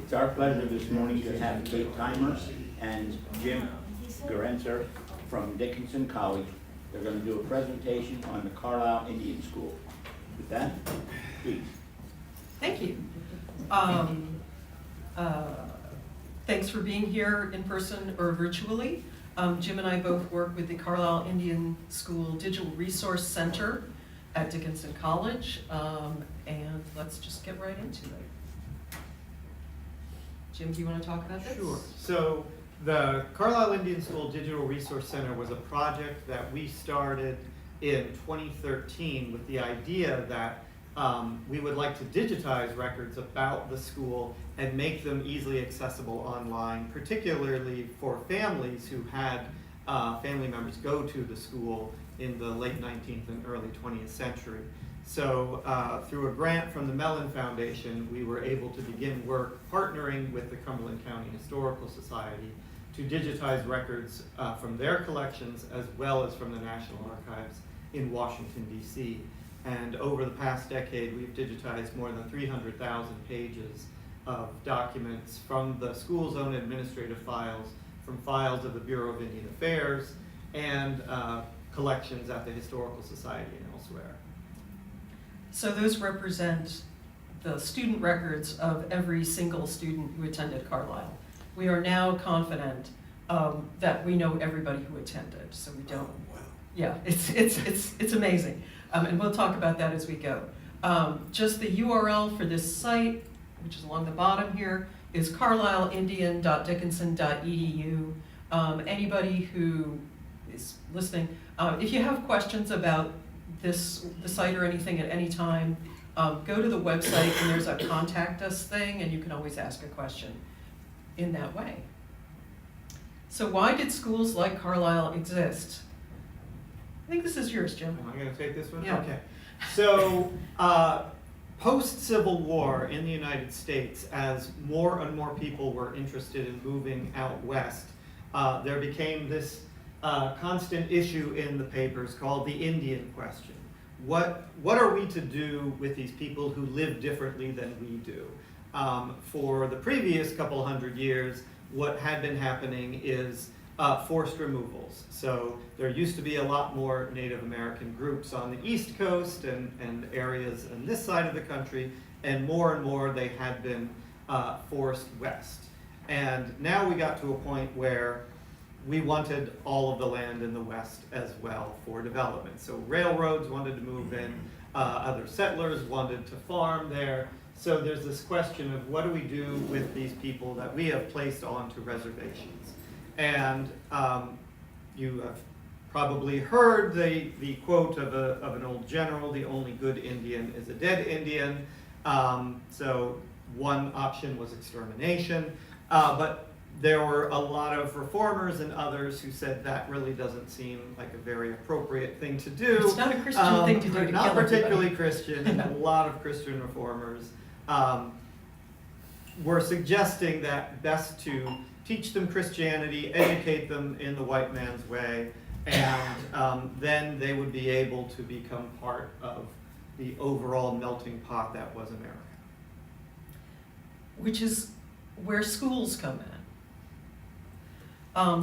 It's our pleasure this morning to have Kate Timer and Jim Garenzer from Dickinson College. They're going to do a presentation on the Carlisle Indian School. With that, please. Thank you. Thanks for being here in person or virtually. Jim and I both work with the Carlisle Indian School Digital Resource Center at Dickinson College, and let's just get right into it. Jim, do you want to talk about this? Sure. So the Carlisle Indian School Digital Resource Center was a project that we started in 2013 with the idea that we would like to digitize records about the school and make them easily accessible online, particularly for families who had family members go to the school in the late 19th and early 20th century. So through a grant from the Mellon Foundation, we were able to begin work partnering with the Cumberland County Historical Society to digitize records from their collections as well as from the National Archives in Washington, D.C. And over the past decade, we've digitized more than 300,000 pages of documents from the school's own administrative files, from files of the Bureau of Indian Affairs, and collections at the Historical Society and elsewhere. So those represent the student records of every single student who attended Carlisle. We are now confident that we know everybody who attended, so we don't. Oh, wow. Yeah, it's amazing, and we'll talk about that as we go. Just the URL for this site, which is along the bottom here, is carlisleiindian.dickinson.edu. Anybody who is listening, if you have questions about the site or anything at any time, go to the website and there's a contact us thing and you can always ask a question in that way. So why did schools like Carlisle exist? I think this is yours, Jim. Am I going to take this one? Yeah. Okay. So post-Civil War in the United States, as more and more people were interested in moving out west, there became this constant issue in the papers called the Indian question. What are we to do with these people who live differently than we do? For the previous couple hundred years, what had been happening is forced removals. So there used to be a lot more Native American groups on the East Coast and areas on this side of the country, and more they had been forced west. And now we got to a point where we wanted all of the land in the West as well for development. So railroads wanted to move in, other settlers wanted to farm there. So there's this question of what do we do with these people that we have placed onto reservations? And you have probably heard the quote of an old general, the only good Indian is a dead Indian. So one option was extermination, but there were a lot of reformers and others who said that really doesn't seem like a very appropriate thing to do. It's not a Christian thing to do to not kill particularly everybody. Christian. A lot of Christian reformers were suggesting that best to teach them Christianity, educate them in the white man's way, and then they would be able to become part of the overall melting pot that was America. Which is where schools come in.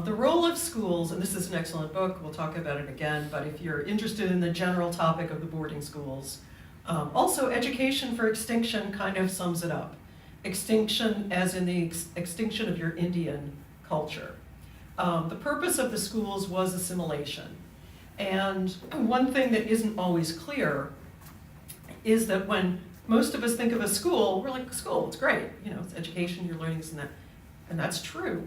The role of schools, and this is an excellent book, we'll talk about it again, but if you're interested in the general topic of the boarding schools, also Education for Extinction kind of sums it up. Extinction as in the extinction of your Indian culture. The purpose of the schools was assimilation. And one thing that isn't always clear is that when most of us think of a school, we're like, school, it's great, it's education, you're learning this and that, and that's true.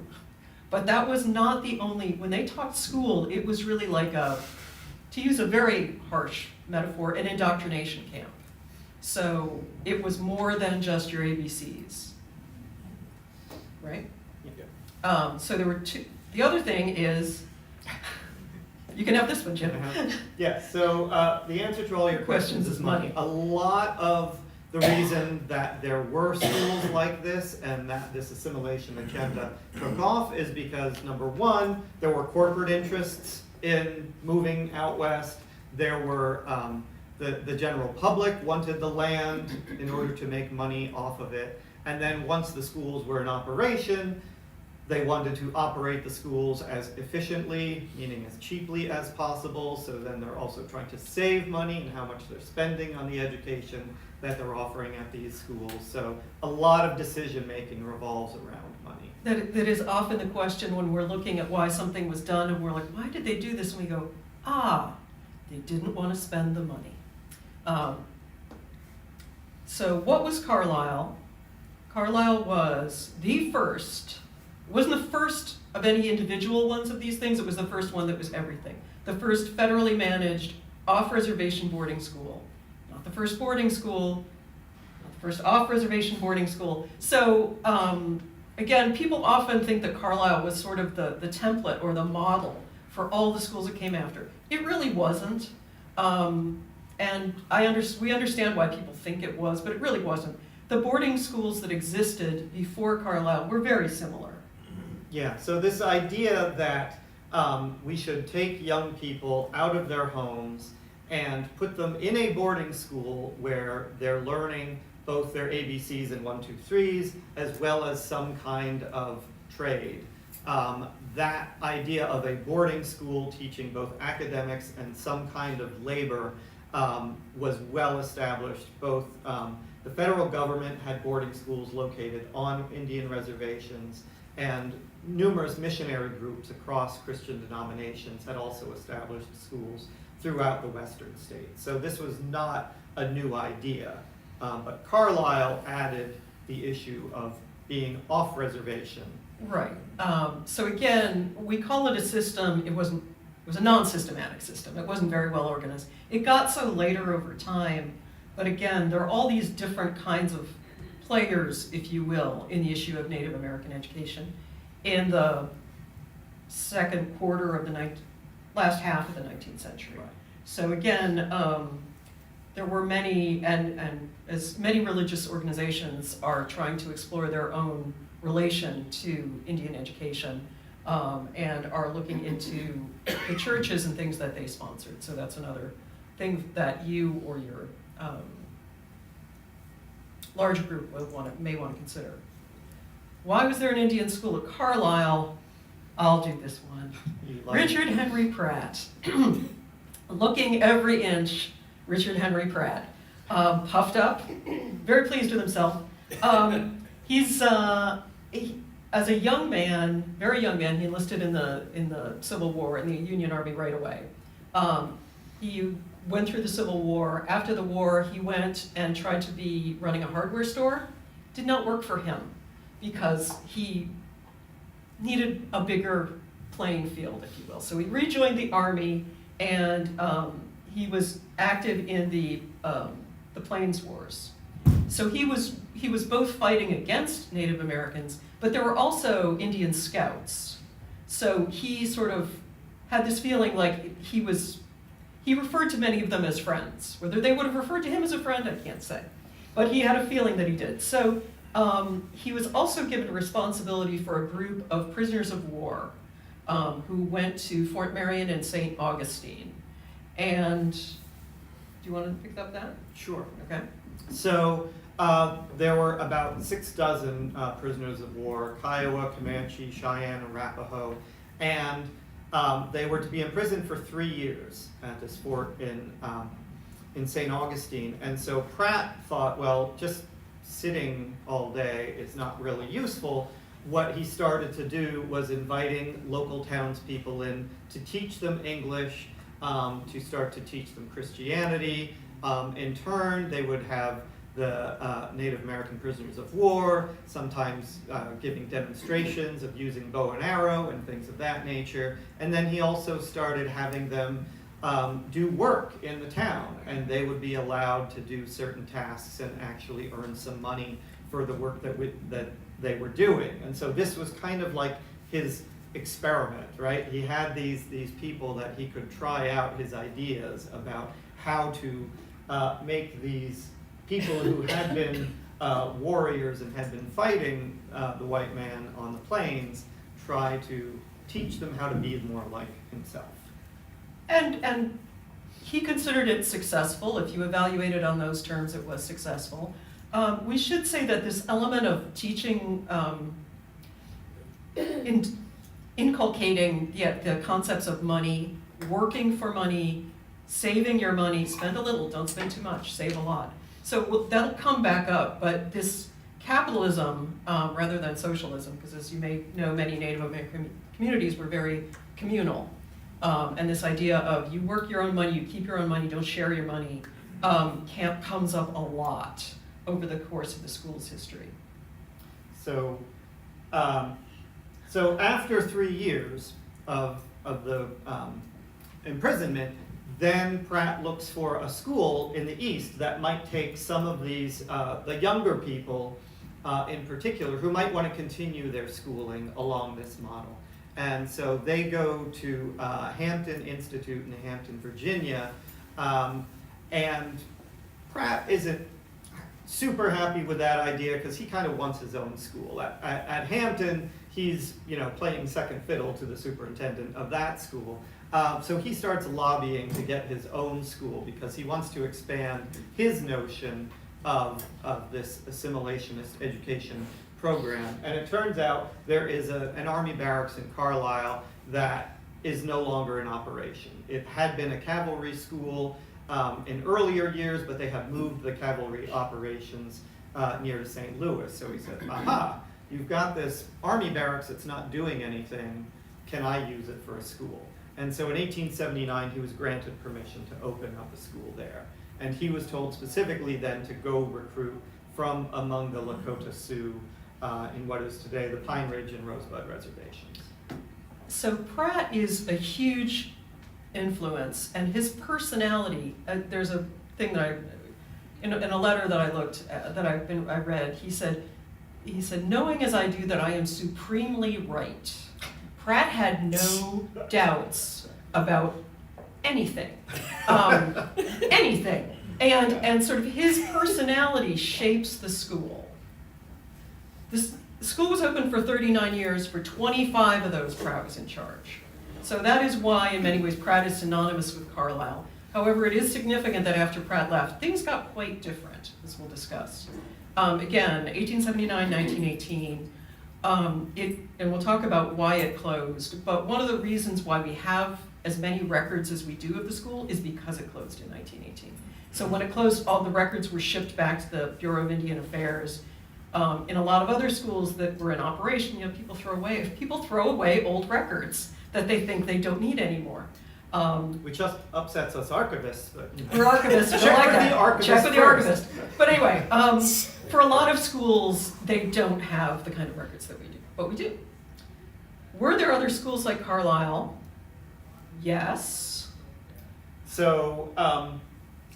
But that was not the only, when they talked school, it was really like to use a very harsh metaphor, an indoctrination camp. So it was more than just your ABCs, right? Yeah. So there were two, the other thing is, you can have this one, Jim. Yeah, so the answer to all your questions is money. A lot of the reason that there were schools like this and that this assimilation agenda took off is because, number one, there were corporate interests in moving out west. There were, the general public wanted the land in order to make money off of it. And then once the schools were in operation, they wanted to operate the schools as efficiently, meaning as cheaply as possible. So then they're also trying to save money and how much they're spending on the education that they're offering at these schools. So a lot of decision-making revolves around money. That is often the question when we're looking at why something was done and we're like, why did they do this? And we go, they didn't want to spend the money. So what was Carlisle? Carlisle was the first, it wasn't the first of any individual ones of these things, it was the first one that was everything. The first federally managed off-reservation boarding school. Not the first boarding school, not the first off-reservation boarding school. So again, people often think that Carlisle was sort of the template or the model for all the schools it came after. It really wasn't. And we understand why people think it was, but it really wasn't. The boarding schools that existed before Carlisle were very similar. Yeah, so this idea that we should take young people out of their homes and put them in a boarding school where they're learning both their ABCs and 1, 2, 3s, as well as some kind of trade. That idea of a boarding school teaching both academics and some kind of labor was well established. Both the federal government had boarding schools located on Indian reservations, and numerous missionary groups across Christian denominations had also established schools throughout the western states. So this was not a new idea, but Carlisle added the issue of being off reservation. Right. So again, we call it a system. It was a non-systematic system. It wasn't very well organized. It got so later over time, but again, there are all these different kinds of players, if you will, in the issue of Native American education in the second quarter of the last half of the 19th century. Right. So again, there were many, and as many religious organizations are trying to explore their own relation to Indian education, and are looking into the churches and things that they sponsored. So that's another thing that you or your large group may want to consider. Why was there an Indian school at Carlisle? I'll do this one. Richard Henry Pratt. Looking every inch, Richard Henry Pratt. Puffed up, very pleased with himself. As a young man, very young man, he enlisted in the Civil War, in the Union Army right away. He went through the Civil War. After the war, he went and tried to be running a hardware store. Did not work for him because he needed a bigger playing field, if you will. So he rejoined the Army, and he was active in the Plains Wars. So he was both fighting against Native Americans, but there were also Indian scouts. So he sort of had this feeling like he referred to many of them as friends. Whether they would have referred to him as a friend, I can't say. But he had a feeling that he did. So he was also given responsibility for a group of prisoners of war who went to Fort Marion and St. Augustine. And do you want to pick up that? Sure. Okay. So there were about 6 dozen prisoners of war, Kiowa, Comanche, Cheyenne, Arapaho, and they were to be imprisoned for 3 years at this fort in St. Augustine. And so Pratt thought, well, just sitting all day is not really useful. What he started to do was inviting local townspeople in to teach them English, to start to teach them Christianity. In turn, they would have the Native American prisoners of war, sometimes giving demonstrations of using bow and arrow and things of that nature. And then he also started having them do work in the town, and they would be allowed to do certain tasks and actually earn some money for the work that they were doing. And so this was kind of like his experiment, right? He had these people that he could try out his ideas about how to make these people who had been warriors and had been fighting the white man on the plains, try to teach them how to be more like himself. And he considered it successful. If you evaluate it on those terms, it was successful. We should say that this element of teaching, inculcating the concepts of money, working for money, saving your money, spend a little, don't spend too much, save a lot. So that'll come back up, but this capitalism, rather than socialism, because as you may know, many Native American communities were very communal. And this idea of you work your own money, you keep your own money, don't share your money, comes up a lot over the course of the school's history. So, so after 3 years of the imprisonment, then Pratt looks for a school in the East that might take some of these, the younger people in particular, who might want to continue their schooling along this model. And so they go to Hampton Institute in Hampton, Virginia, and Pratt isn't super happy with that idea because he kind of wants his own school. At Hampton, he's playing second fiddle to the superintendent of that school. So he starts lobbying to get his own school because he wants to expand his notion of this assimilationist education program. And it turns out there is an army barracks in Carlisle that is no longer in operation. It had been a cavalry school in earlier years, but they have moved the cavalry operations near to St. Louis. So he said, aha, you've got this army barracks that's not doing anything, can I use it for a school? And so in 1879, he was granted permission to open up a school there. And he was told specifically then to go recruit from among the Lakota Sioux in what is today the Pine Ridge and Rosebud reservations. So Pratt is a huge influence, and his personality, there's a thing that in a letter that I looked at, that I read, he said, knowing as I do that I am supremely right, Pratt had no doubts about anything, anything. And sort of his personality shapes the school. The school was open for 39 years. For 25 of those, Pratt was in charge. So that is why, in many ways, Pratt is synonymous with Carlisle. However, it is significant that after Pratt left, things got quite different, as we'll discuss. Again, 1879, 1918, and we'll talk about why it closed, but one of the reasons why we have as many records as we do of the school is because it closed in 1918. So when it closed, all the records were shipped back to the Bureau of Indian Affairs. In a lot of other schools that were in operation, people throw away old records that they think they don't need anymore. Which just upsets us archivists. But, We're archivists, we check like with that. the archivist Check with the first. archivist. But anyway, for a lot of schools, they don't have the kind of records that we do, but we do. Were there other schools like Carlisle? Yes. So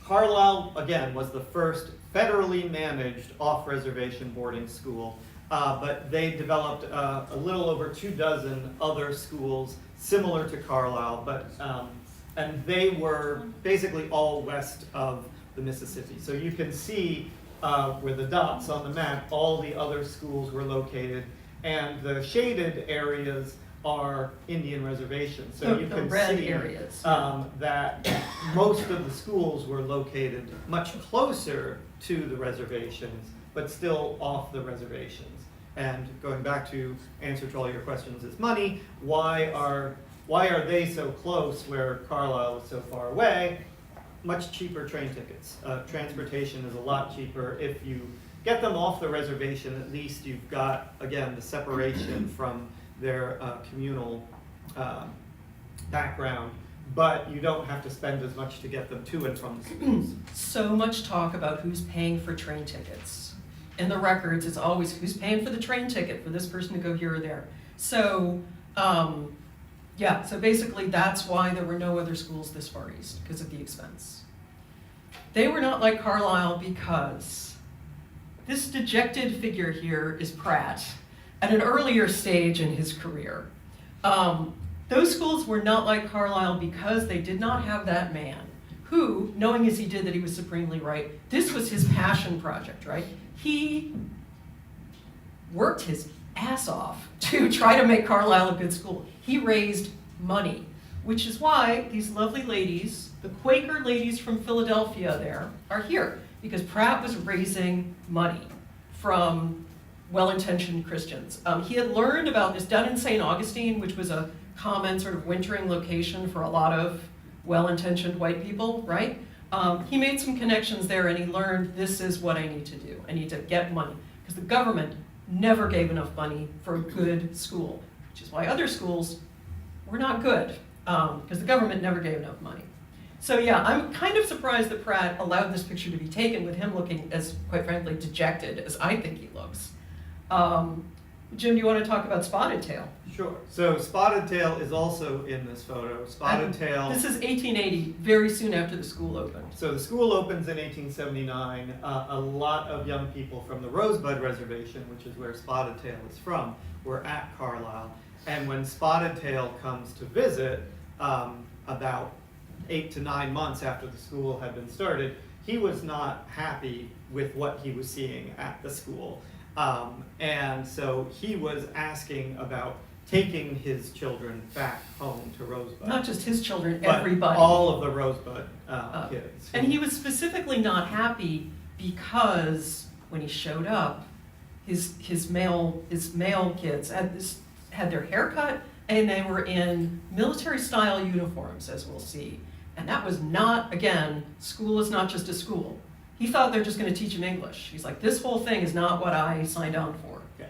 Carlisle, again, was the first federally managed off-reservation boarding school, but they developed a little over 24 other schools similar to Carlisle, but and they were basically all west of the Mississippi. So you can see where the dots on the map, all the other schools were located, and the shaded areas are Indian reservations. So you can red see areas. that most of the schools were located much closer to the reservations, but still off the reservations. And going back to answer to all your questions is money. Why are they so close where Carlisle is so far away? Much cheaper train tickets. Transportation is a lot cheaper. If you get them off the reservation, at least you've got, again, the separation from their communal background, but you don't have to spend as much to get them to and from the schools. So much talk about who's paying for train tickets. In the records, it's always who's paying for the train ticket for this person to go here or there. So, so basically that's why there were no other schools this far east, because of the expense. They were not like Carlisle because this dejected figure here is Pratt at an earlier stage in his career. Those schools were not like Carlisle because they did not have that man who, knowing as he did that he was supremely right, this was his passion project, right? He worked his ass off to try to make Carlisle a good school. He raised money, which is why these lovely ladies, the Quaker ladies from Philadelphia there, are here. because Pratt was raising money from well-intentioned Christians. He had learned about this down in St. Augustine, which was a common sort of wintering location for a lot of well-intentioned white people, right? He made some connections there and he learned, this is what I need to do. I need to get money. Because the government never gave enough money for a good school, which is why other schools were not good, because the government never gave enough money. So yeah, I'm kind of surprised that Pratt allowed this picture to be taken with him looking as, quite frankly, dejected as I think he looks. Jim, do you want to talk about Spotted Tail? Sure. So Spotted Tail is also in this photo. Spotted Tail. This is 1880, very soon after the school opened. So the school opens in 1879. A lot of young people from the Rosebud Reservation, which is where Spotted Tail is from, were at Carlisle. And when Spotted Tail comes to visit, about 8 to 9 months after the school had been started, he was not happy with what he was seeing at the school. And so he was asking about taking his children back home to Rosebud. Not just his children, but everybody. all of the Rosebud kids. And he was specifically not happy because when he showed up, his male kids had their hair cut and they were in military style uniforms, as we'll see. And that was not, again, school is not just a school. He thought they're just going to teach him English. He's like, this whole thing is not what I signed on for. Okay.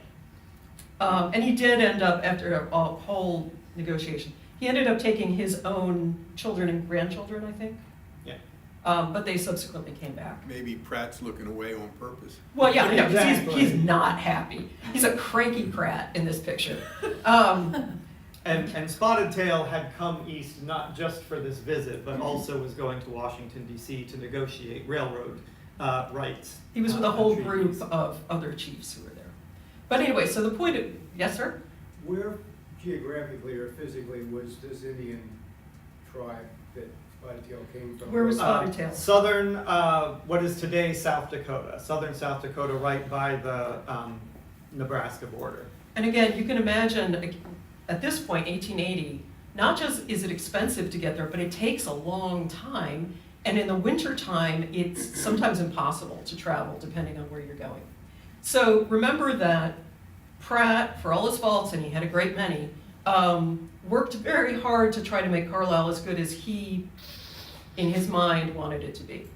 And he did end up, after a whole negotiation, he ended up taking his own children and grandchildren, I think. Yeah. But they subsequently came back. Maybe Pratt's looking away on purpose. Well, yeah, no, 'cause Exactly. he's not happy. He's a cranky Pratt in this picture. And Spotted Tail had come east not just for this visit, but also was going to Washington, D.C. to negotiate railroad rights. He was with a whole and group treaties. of other chiefs who were there. But anyway, so the point of, yes, sir? Where geographically or physically was this Indian tribe that Spotted Tail came from? Where was Spotted Tail? Southern, what is today South Dakota, southern South Dakota, right by the Nebraska border. And again, you can imagine, at this point, 1880, not just is it expensive to get there, but it takes a long time. And in the winter time, it's sometimes impossible to travel, depending on where you're going. So remember that Pratt, for all his faults, and he had a great many, worked very hard to try to make Carlisle as good as he, in his mind, wanted it to be.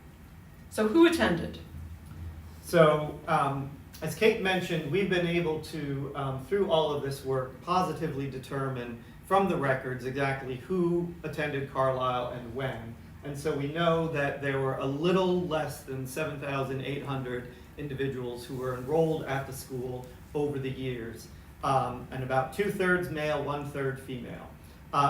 So who attended? So, as Kate mentioned, we've been able to, through all of this work, positively determine from the records exactly who attended Carlisle and when. And so we know that there were a little less than 7,800 individuals who were enrolled at the school over the years, and about 2/3 male, 1/3 female.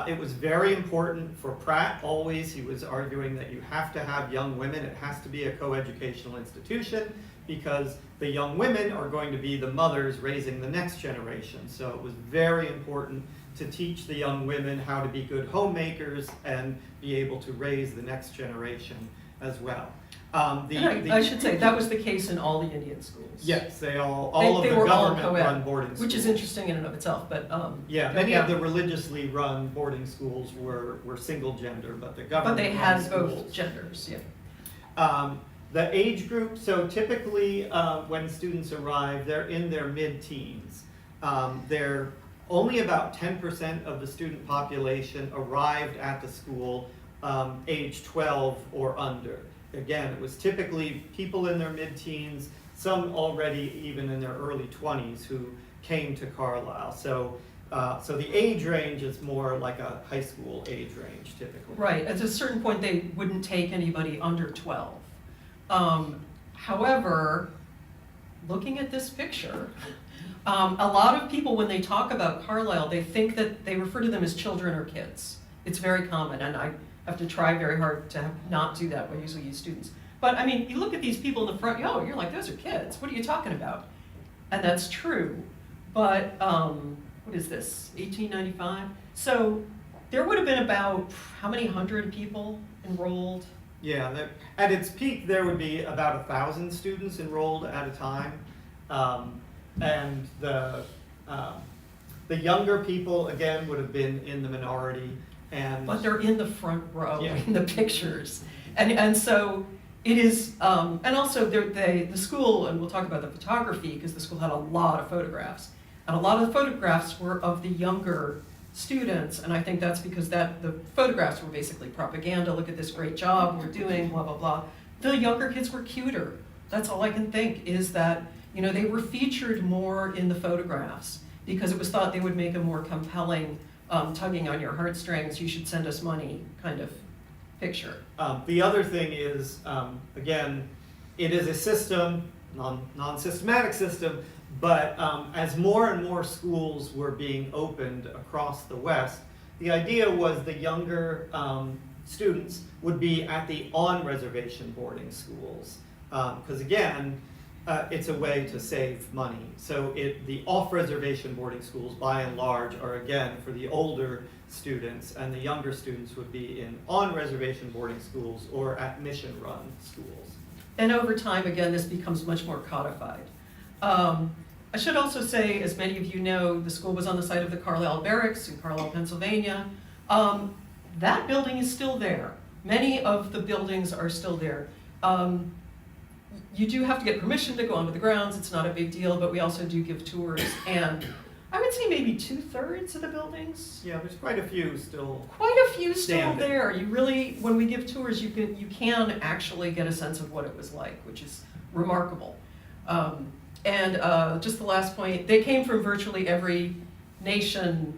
It was very important for Pratt, always. He was arguing that you have to have young women. It has to be a coeducational institution because the young women are going to be the mothers raising the next generation. So it was very important to teach the young women how to be good homemakers and be able to raise the next generation as well. I should say, that was the case in all the Indian schools. Yes, they all They of the were all government-run co-ed, boarding schools. which is interesting in and of itself, but Yeah, many of the religiously run boarding schools were single gender, but the but government they run had schools. both genders, yeah. The age group, so typically when students arrive, they're in their mid-teens. They're only about 10% of the student population arrived at the school age 12 or under. Again, it was typically people in their mid-teens, some already even in their early 20s who came to Carlisle. So the age range is more like a high school age range typically. Right, at a certain point, they wouldn't take anybody under 12. However, looking at this picture, a lot of people, when they talk about Carlisle, they think that they refer to them as children or kids. It's very common, and I have to try very hard to not do that. I usually use students. But I mean, you look at these people in the front, you're like, those are kids. What are you talking about? And that's true. But what is this, 1895? So there would have been about, how many hundred people enrolled? Yeah, at its peak, there would be about 1,000 students enrolled at a time. And the younger people, again, would have been in the minority. But they're in the front row Yeah. in the pictures. And so It is, and also the school, and we'll talk about the photography, because the school had a lot of photographs. And a lot of the photographs were of the younger students, and I think that's because the photographs were basically propaganda. Look at this great job we're doing, blah, blah, blah. The younger kids were cuter. That's all I can think, is that, you know, they were featured more in the photographs because it was thought they would make a more compelling, tugging on your heartstrings, you should send us money kind of picture. The other thing is, again, it is a system, non-systematic system, but as more and more schools were being opened across the West, the idea was the younger students would be at the on-reservation boarding schools. Because again, it's a way to save money. So the off-reservation boarding schools, by and large, are again for the older students, and the younger students would be in on-reservation boarding schools or at mission-run schools. And over time, again, this becomes much more codified. I should also say, as many of you know, the school was on the site of the Carlisle Barracks in Carlisle, Pennsylvania. That building is still there. Many of the buildings are still there. You do have to get permission to go onto the grounds. It's not a big deal, but we also do give tours. And I would say maybe 2/3 of the buildings. Yeah, there's quite a few still. Quite a few still Standing. there. You really, when we give tours, you can actually get a sense of what it was like, which is remarkable. Just the last point, they came from virtually every nation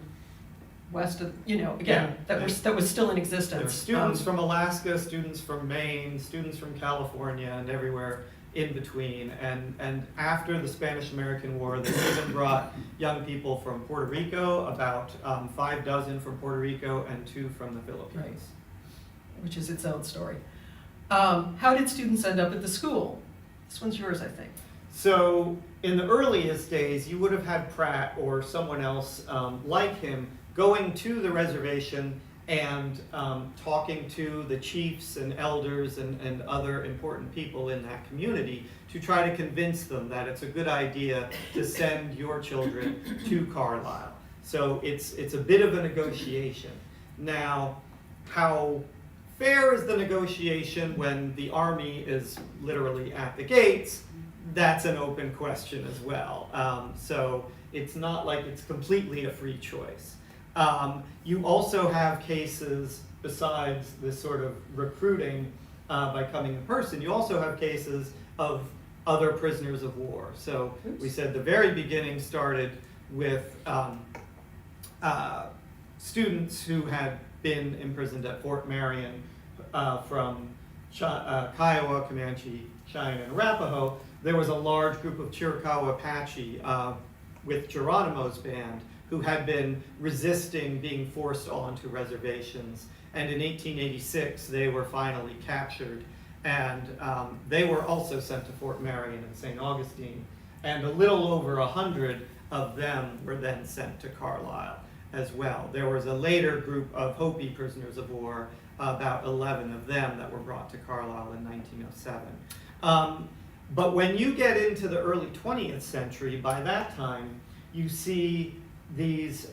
west of, you know, again, Yeah. that was still in There existence. were students from Alaska, students from Maine, students from California, and everywhere in between. And after the Spanish-American War, they even brought young people from Puerto Rico, about 6 from Puerto Rico and 2 from the Philippines. Which is its own story. How did students end up at the school? This one's yours, I think. So in the earliest days, you would have had Pratt or someone else like him going to the reservation and talking to the chiefs and elders and other important people in that community to try to convince them that it's a good idea to send your children to Carlisle. So it's a bit of a negotiation. Now, how fair is the negotiation when the army is literally at the gates? That's an open question as well. So it's not like it's completely a free choice. You also have cases, besides this sort of recruiting by coming in person, you also have cases of other prisoners of war. So we said the very beginning started with students who had been imprisoned at Fort Marion from Kiowa, Comanche, Cheyenne, and Arapaho. There was a large group of Chiricahua Apache with Geronimo's band who had been resisting being forced onto reservations. And in 1886, they were finally captured. And they were also sent to Fort Marion and St. Augustine. And a little over 100 of them were then sent to Carlisle as well. There was a later group of Hopi prisoners of war, about 11 of them that were brought to Carlisle in 1907. But when you get into the early 20th century, by that time, you see these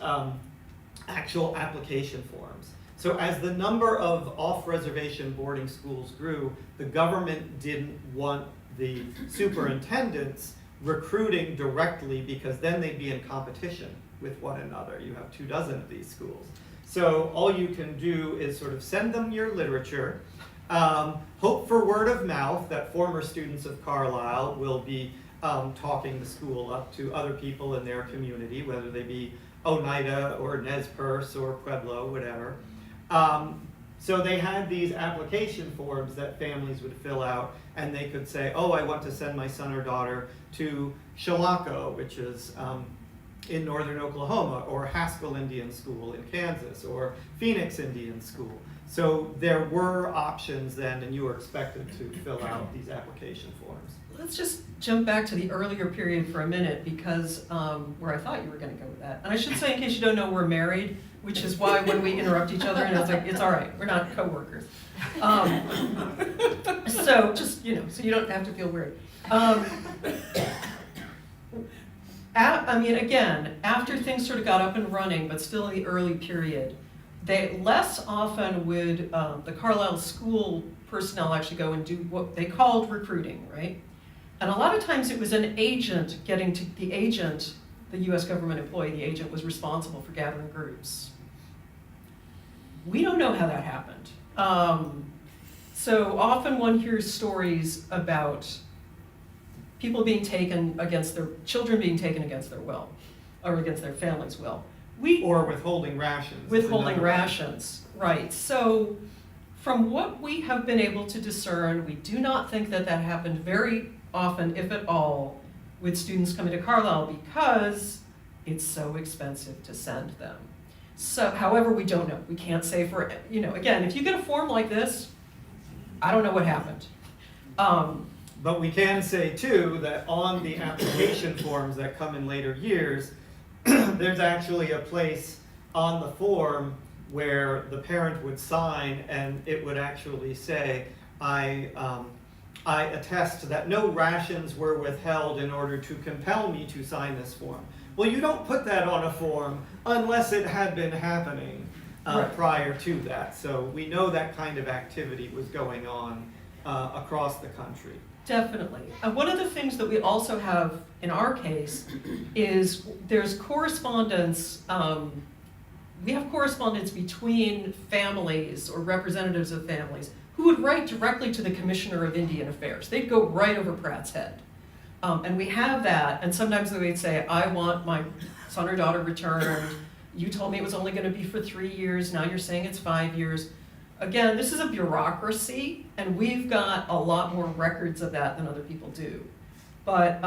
actual application forms. So as the number of off-reservation boarding schools grew, the government didn't want the superintendents recruiting directly because then they'd be in competition with one another. You have 24 of these schools. So all you can do is sort of send them your literature, hope for word of mouth that former students of Carlisle will be talking the school up to other people in their community, whether they be Oneida or Nez Perce or Pueblo, whatever. So they had these application forms that families would fill out, and they could say, oh, I want to send my son or daughter to Chilocco, which is in northern Oklahoma, or Haskell Indian School in Kansas, or Phoenix Indian School. So there were options then, and you were expected to fill out these application forms. Let's just jump back to the earlier period for a minute, because where I thought you were going to go with that. And I should say, in case you don't know, we're married, which is why when we interrupt each other, and it's like, it's all right, we're not coworkers. So just, you know, so you don't have to feel weird. I mean, again, after things sort of got up and running, but still in the early period, they less often would the Carlisle school personnel actually go and do what they called recruiting, right? And a lot of times it was an agent getting to, the agent, the US government employee, the agent was responsible for gathering groups. We don't know how that happened. So often one hears stories about people being taken against their, children being taken against their will, or against their family's will. Or withholding rations. Withholding rations, right. So from what we have been able to discern, we do not think that that happened very often, if at all, with students coming to Carlisle because it's so expensive to send them. So, however, we don't know. We can't say for, you know, again, if you get a form like this, I don't know what happened. But we can say too that on the application forms that come in later years, there's actually a place on the form where the parent would sign and it would actually say, I attest that no rations were withheld in order to compel me to sign this form. Well, you don't put that on a form unless it had been happening Right. prior to that. So we know that kind of activity was going on across the country. Definitely. One of the things that we also have in our case is there's correspondence, we have correspondence between families or representatives of families who would write directly to the Commissioner of Indian Affairs. They'd go right over Pratt's head. And we have that, and sometimes they would say, I want my son or daughter returned. You told me it was only going to be for 3 years, now you're saying it's 5 years. Again, this is a bureaucracy, and we've got a lot more records of that than other people do. But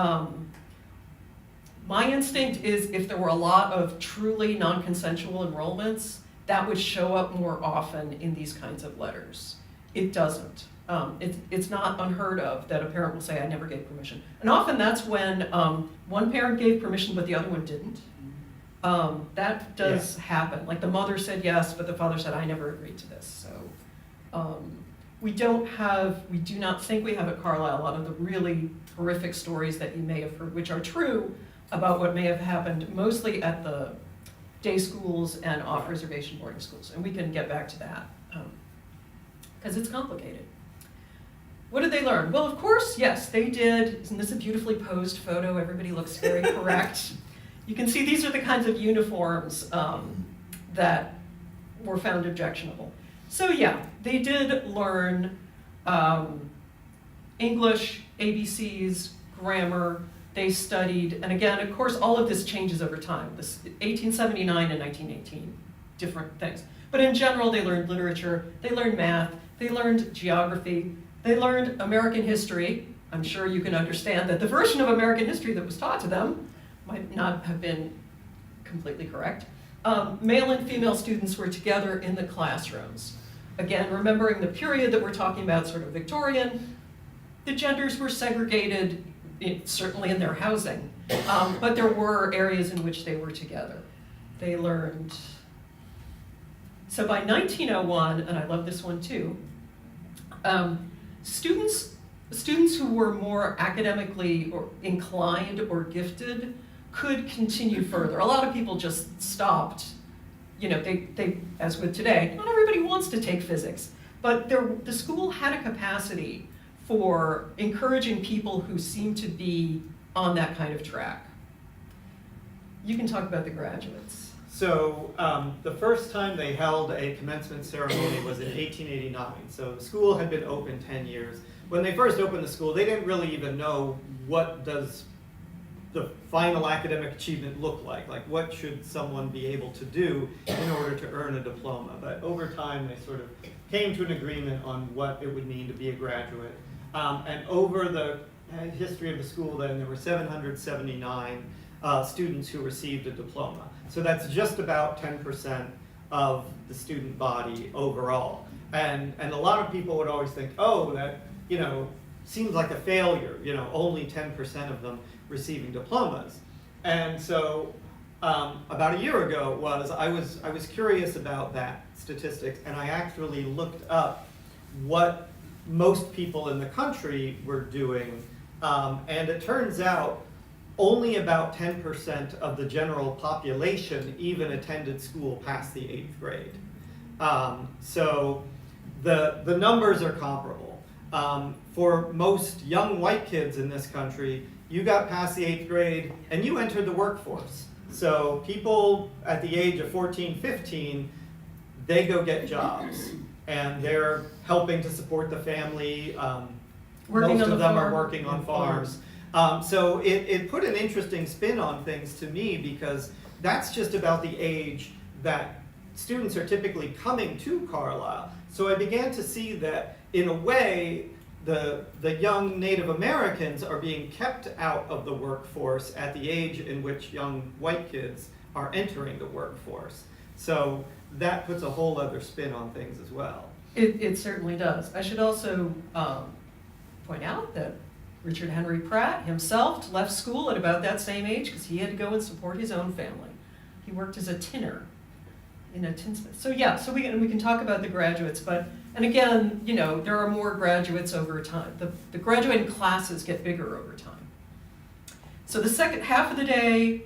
my instinct is if there were a lot of truly non-consensual enrollments, that would show up more often in these kinds of letters. It doesn't. It's not unheard of that a parent will say, I never gave permission. And often that's when one parent gave permission but the other one didn't. That does happen. Like the mother said yes, but the father said, I never agreed to this. So we do not think we have at Carlisle a lot of the really horrific stories that you may have heard, which are true about what may have happened mostly at the day schools and off-reservation boarding schools. And we can get back to that because it's complicated. What did they learn? Well, of course, yes, they did. Isn't this a beautifully posed photo? Everybody looks very correct. You can see these are the kinds of uniforms that were found objectionable. So yeah, they did learn English, ABCs, grammar. They studied, and again, of course, all of this changes over time. This 1879 and 1918, different things. But in general, they learned literature, they learned math, they learned geography, they learned American history. I'm sure you can understand that the version of American history that was taught to them might not have been completely correct. Male and female students were together in the classrooms. Again, remembering the period that we're talking about, sort of Victorian, the genders were segregated, certainly in their housing, but there were areas in which they were together. They learned, so by 1901, and I love this one too, students who were more academically or inclined or gifted could continue further. A lot of people just stopped. You know, they as with today, not everybody wants to take physics, but the school had a capacity for encouraging people who seem to be on that kind of track. You can talk about the graduates. So the first time they held a commencement ceremony was in 1889. So the school had been open 10 years. When they first opened the school, they didn't really even know what does the final academic achievement look like. Like what should someone be able to do in order to earn a diploma? But over time, they sort of came to an agreement on what it would mean to be a graduate. And over the history of the school, then there were 779 students who received a diploma. So that's just about 10% of the student body overall. And a lot of people would always think, oh, that, you know, seems like a failure, you know, only 10% of them receiving diplomas. And so about a year ago I was curious about that statistics, and I actually looked up what most people in the country were doing, and it turns out only about 10% of the general population even attended school past the 8th grade. So the numbers are comparable. For most young white kids in this country, you got past the 8th grade and you entered the workforce. So people at the age of 14, 15, they go get jobs and they're helping to support the family. Working Most on of the them are farm. working on farms. So it put an interesting spin on things to me because that's just about the age that students are typically coming to Carlisle. So I began to see that in a way, the young Native Americans are being kept out of the workforce at the age in which young white kids are entering the workforce. So that puts a whole other spin on things as well. It certainly does. I should also point out that Richard Henry Pratt himself left school at about that same age because he had to go and support his own family. He worked as a tinner in a tinsmith. So yeah, so we can talk about the graduates, and again, you know, there are more graduates over time. The graduating classes get bigger over time. So the second half of the day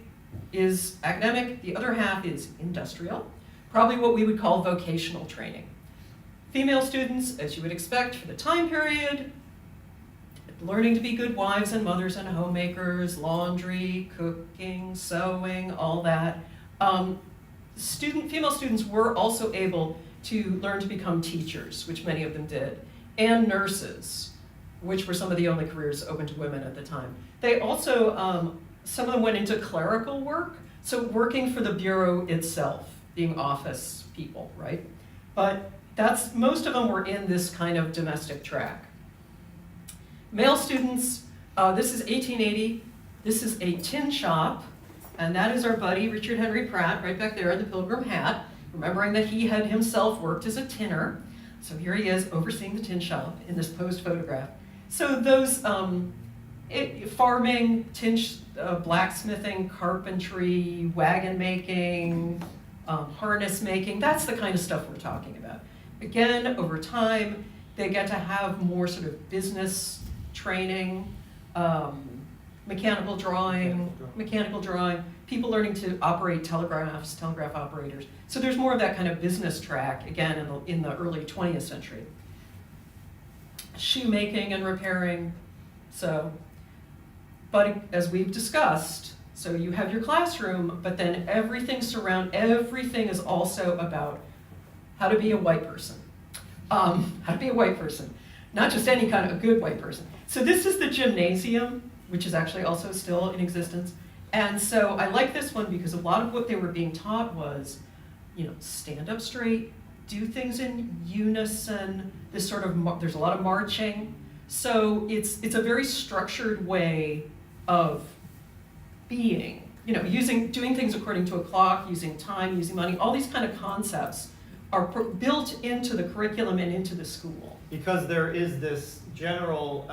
is academic, the other half is industrial, probably what we would call vocational training. Female students, as you would expect for the time period, learning to be good wives and mothers and homemakers, laundry, cooking, sewing, all that. Female students were also able to learn to become teachers, which many of them did, and nurses, which were some of the only careers open to women at the time. They also, some of them went into clerical work, so working for the bureau itself, being office people, right? But most of them were in this kind of domestic track. Male students, this is 1880, this is a tin shop, and that is our buddy Richard Henry Pratt right back there in the pilgrim hat, remembering that he had himself worked as a tinner. So here he is overseeing the tin shop in this posed photograph. So those farming, blacksmithing, carpentry, wagon making, harness making, that's the kind of stuff we're talking about. Again, over time, they get to have more sort of business training, mechanical drawing, people learning to operate telegraph operators. So there's more of that kind of business track, again, in the early 20th century. Shoemaking and repairing, but as we've discussed, so you have your classroom, but then everything is also about how to be a white person. Not just any kind of a good white person. So this is the gymnasium, which is actually also still in existence. And so I like this one because a lot of what they were being taught was, you know, stand up straight, do things in unison, there's a lot of marching. So it's a very structured way of being, you know, doing things according to a clock, using time, using money, all these kind of concepts are built into the curriculum and into the school. Because there is this general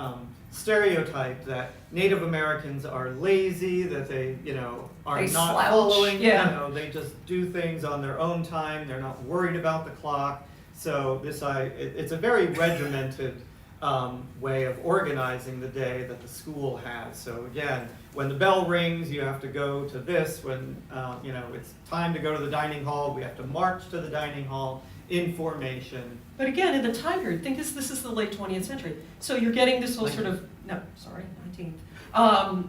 stereotype that Native Americans are lazy, that they, you know, are They not slouch, following, yeah. you know, they just do things on their own time, they're not worried about the clock. So it's a very regimented way of organizing the day that the school has. So again, when the bell rings, you have to go to this. When you know, it's time to go to the dining hall, we have to march to the dining hall in formation. But again, in the time period, think this is the late 20th century. So you're getting this whole sort of, 19th,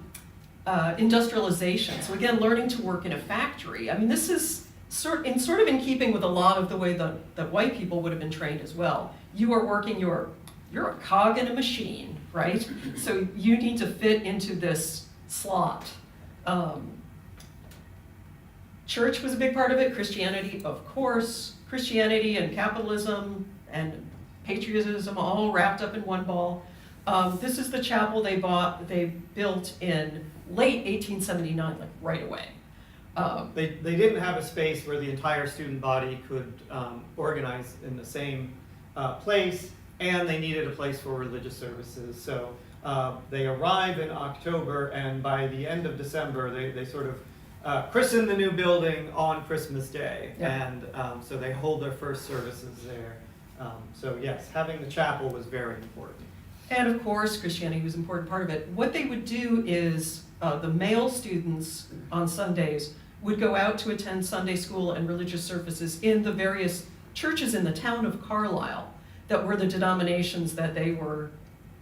industrialization. So again, learning to work in a factory. I mean, this is sort of in keeping with a lot of the way that white people would have been trained as well. You are working, you're a cog in a machine, right? So you need to fit into this slot. Church was a big part of it, Christianity, of course. Christianity and capitalism and patriotism all wrapped up in one ball. This is the chapel they built in late 1879, like right away. They didn't have a space where the entire student body could organize in the same place, and they needed a place for religious services. So they arrive in October, and by the end of December, they sort of christen the new building on Christmas Day. Yeah. And so they hold their first services there. So yes, having the chapel was very important. And of course, Christianity was an important part of it. What they would do is the male students on Sundays would go out to attend Sunday school and religious services in the various churches in the town of Carlisle. that were the denominations that they were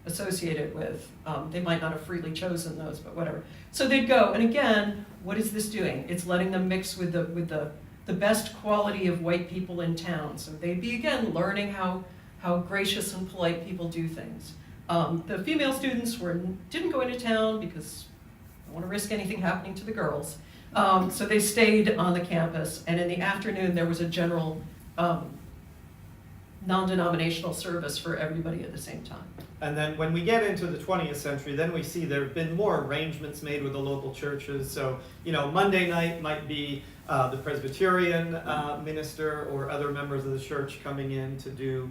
associated with. They might not have freely chosen those, but whatever. So they'd go, and again, what is this doing? It's letting them mix with the best quality of white people in town. So they'd be, again, learning how gracious and polite people do things. The female students didn't go into town because they don't want to risk anything happening to the girls. So they stayed on the campus, and in the afternoon there was a general non-denominational service for everybody at the same time. And then when we get into the 20th century, then we see there have been more arrangements made with the local churches. So, Monday night might be the Presbyterian minister or other members of the church coming in to do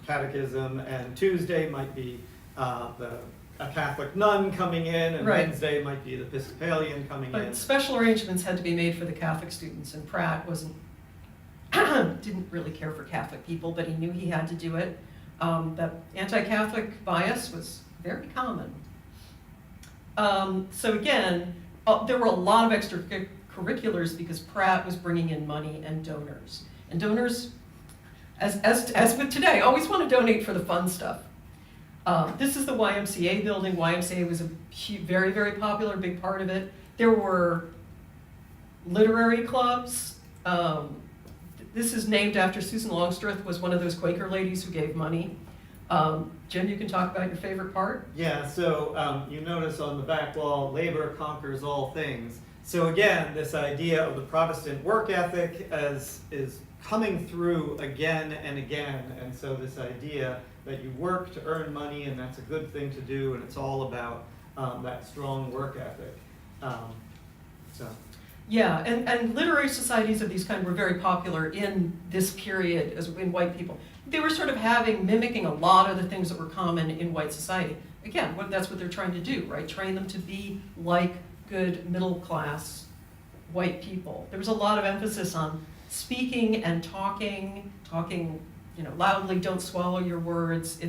catechism, and Tuesday might be a Catholic nun coming in, and Right. Wednesday might be the Episcopalian coming in. But special arrangements had to be made for the Catholic students, and Pratt didn't really care for Catholic people, but he knew he had to do it. That anti-Catholic bias was very common. So again, there were a lot of extracurriculars because Pratt was bringing in money and donors. And donors, as with today, always want to donate for the fun stuff. This is the YMCA building. YMCA was a very, very popular, big part of it. There were literary clubs. This is named after Susan Longstreth, was one of those Quaker ladies who gave money. Jim, you can talk about your favorite part. Yeah, so you notice on the back wall, labor conquers all things. So again, this idea of the Protestant work ethic is coming through again and again. And so this idea that you work to earn money, and that's a good thing to do, and it's all about that strong work ethic. Yeah, and literary societies of these kind were very popular in this period as in white people. They were sort of mimicking a lot of the things that were common in white society. Again, that's what they're trying to do, right? Train them to be like good middle class white people. There was a lot of emphasis on speaking and talking, loudly, don't swallow your words.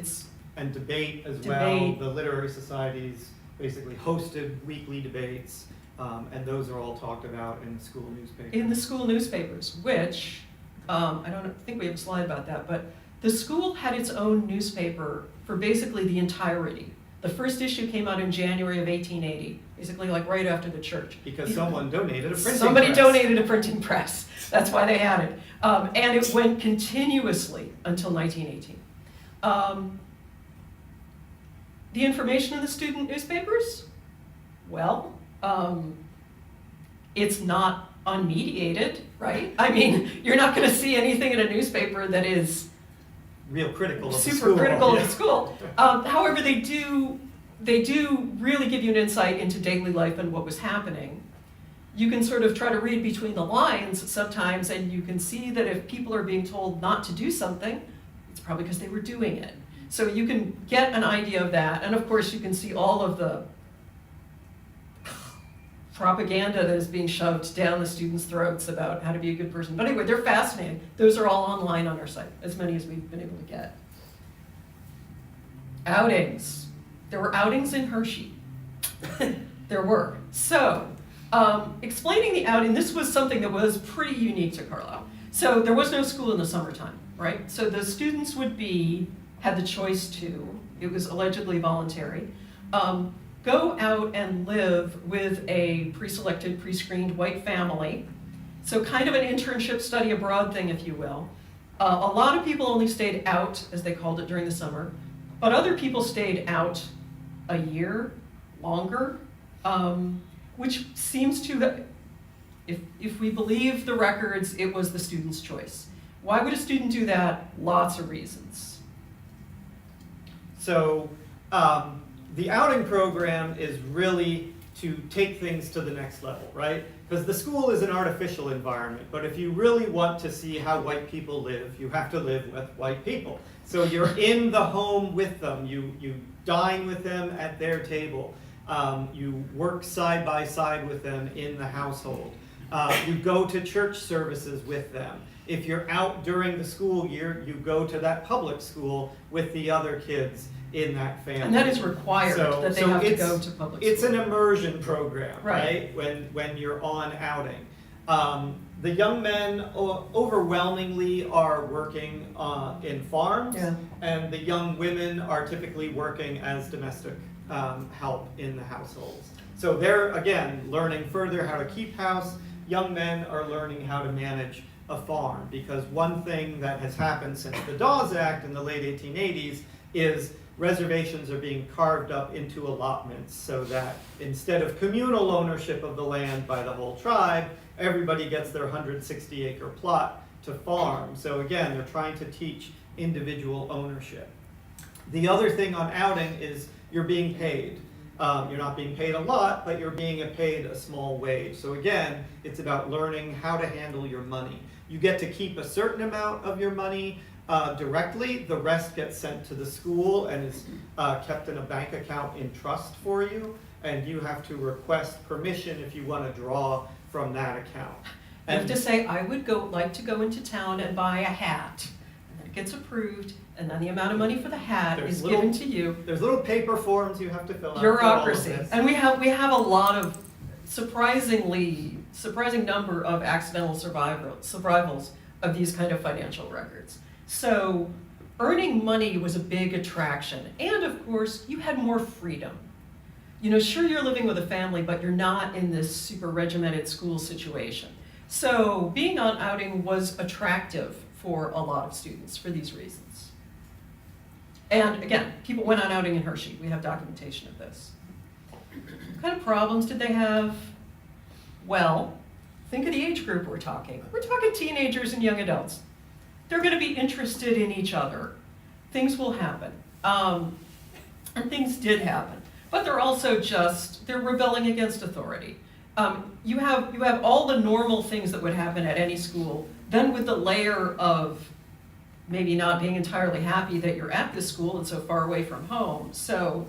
And debate as Debate. well. The literary societies basically hosted weekly debates. And those are all talked about in the school newspapers. In the school newspapers, which, I don't think we have a slide about that, but the school had its own newspaper for basically the entirety. The first issue came out in January of 1880, basically like right after the church. Because someone donated a printing press. Somebody donated a printing press. That's why they had it. And it went continuously until 1918. The information in the student newspapers? Well, it's not unmediated, right? I mean, you're not going to see anything in a newspaper that is real critical of the super school. critical of Yeah. the school. However, they do really give you an insight into daily life and what was happening. You can sort of try to read between the lines sometimes, and you can see that if people are being told not to do something, it's probably because they were doing it. So you can get an idea of that, and of course you can see all of the propaganda that is being shoved down the students' throats about how to be a good person. But anyway, they're fascinating. Those are all online on our site, as many as we've been able to get. Outings. There were outings in Hershey. There were. So, explaining the outing, this was something that was pretty unique to Carlisle. So there was no school in the summertime, right? So the students had the choice to, it was allegedly voluntary, go out and live with a pre-selected, pre-screened white family. So kind of an internship study abroad thing, if you will. A lot of people only stayed out, as they called it, during the summer, but other people stayed out a year longer, which seems to, if we believe the records, it was the student's choice. Why would a student do that? Lots of reasons. So, the outing program is really to take things to the next level, right? Because the school is an artificial environment, but if you really want to see how white people live, you have to live with white people. So you're in the home with them, you dine with them at their table, you work side by side with them in the household, you go to church services with them. If you're out during the school year, you go to that public school with the other kids in that family. And that is required, that they have to go to public school. It's an immersion program, Right. right? When you're on outing. The young men overwhelmingly are working in farms, Yeah. and the young women are typically working as domestic help in the households. So they're, again, learning further how to keep house. Young men are learning how to manage a farm, because one thing that has happened since the Dawes Act in the late 1880s is reservations are being carved up into allotments, so that instead of communal ownership of the land by the whole tribe, everybody gets their 160-acre plot to farm. So again, they're trying to teach individual ownership. The other thing on outing is you're being paid. You're not being paid a lot, but you're being paid a small wage. So again, it's about learning how to handle your money. You get to keep a certain amount of your money directly. The rest gets sent to the school and is kept in a bank account in trust for you. And you have to request permission if you want to draw from that account. You have to say, I would like to go into town and buy a hat. And then it gets approved, and then the amount of money for the hat There's is little- given to you. There's little paper forms you have to fill out. for all of Bureaucracy. this. And we have a lot of surprising number of accidental survivals of these kind of financial records. So earning money was a big attraction. And of course, you had more freedom. You know, sure, you're living with a family, but you're not in this super regimented school situation. So being on outing was attractive for a lot of students for these reasons. And again, people went on outing in Hershey. We have documentation of this. What kind of problems did they have? Well, think of the age group we're talking. We're talking teenagers and young adults. They're going to be interested in each other. Things will happen. And things did happen. But they're also they're rebelling against authority. You have all the normal things that would happen at any school, then with the layer of maybe not being entirely happy that you're at this school and so far away from home. So,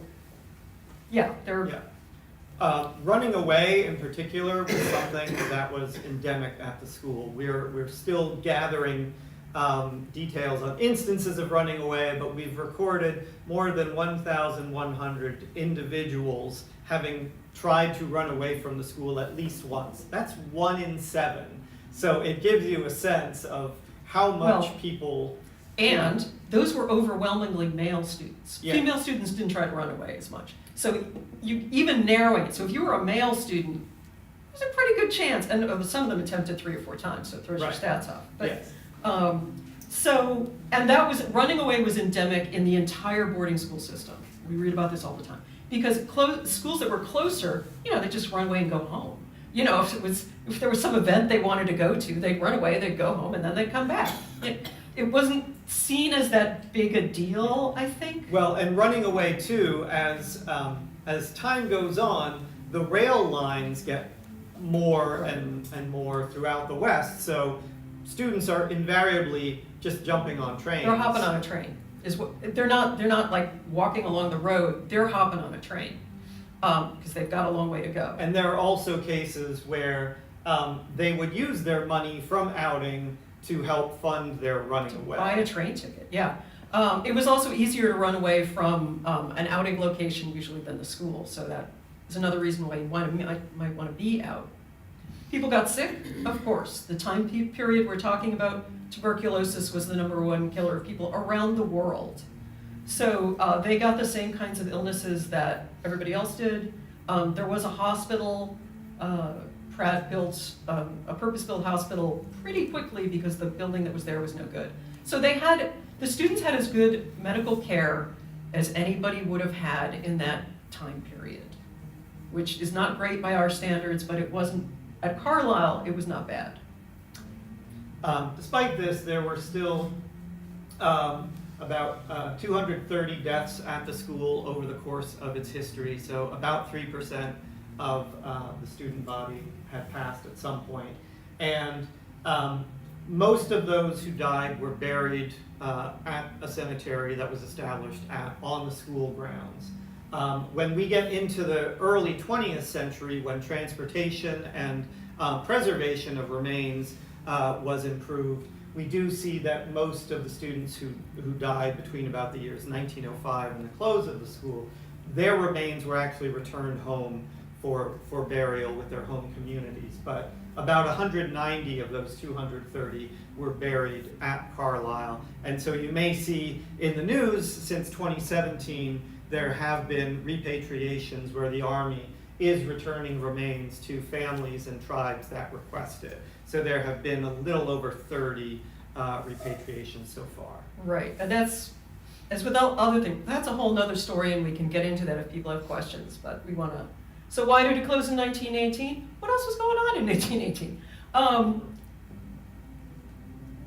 yeah, they're... Yeah. Running away in particular was something that was endemic at the school. We're still gathering details on instances of running away, but we've recorded more than 1,100 individuals having tried to run away from the school at least once. That's 1 in 7. So it gives you a sense of how much people... And those were overwhelmingly male students. Yeah. Female students didn't try to run away as much. So you even narrowing it. So if you were a male student, there's a pretty good chance. And some of them attempted 3 or 4 times, so it throws Right. your stats off. But, Yes. and that was, running away was endemic in the entire boarding school system. We read about this all the time. Because schools that were closer, they just run away and go home. If there was some event they wanted to go to, they'd run away, they'd go home, and then they'd come back. It wasn't seen as that big a deal, I think. Well, and running away too, as time goes on, the rail lines get more and more throughout the West. So students are invariably just jumping on trains. They're hopping on a train. They're not like walking along the road. They're hopping on a train because they've got a long way to go. And there are also cases where they would use their money from outing to help fund their running away. Buy a train ticket, yeah. It was also easier to run away from an outing location usually than the school, so that is another reason why you might want to be out. People got sick, of course. The time period we're talking about, tuberculosis was the #1 killer of people around the world. So they got the same kinds of illnesses that everybody else did. There was a hospital. Pratt built a purpose-built hospital pretty quickly because the building that was there was no good. So the students had as good medical care as anybody would have had in that time period, which is not great by our standards, but it wasn't, at Carlisle, it was not bad. Despite this, there were still about 230 deaths at the school over the course of its history, so about 3% of the student body had passed at some point. And most of those who died were buried at a cemetery that was established on the school grounds. When we get into the early 20th century, when transportation and preservation of remains was improved, we do see that most of the students who died between about the years 1905 and the close of the school, their remains were actually returned home for burial with their home communities. But about 190 of those 230 were buried at Carlisle. And so you may see in the news since 2017, there have been repatriations where the Army is returning remains to families and tribes that request it. So there have been a little over 30 repatriations so far. Right, and that's, as with all other things, that's a whole nother story, and we can get into that if people have questions, but we wanna, so why did it close in 1918? What else was going on in 1918?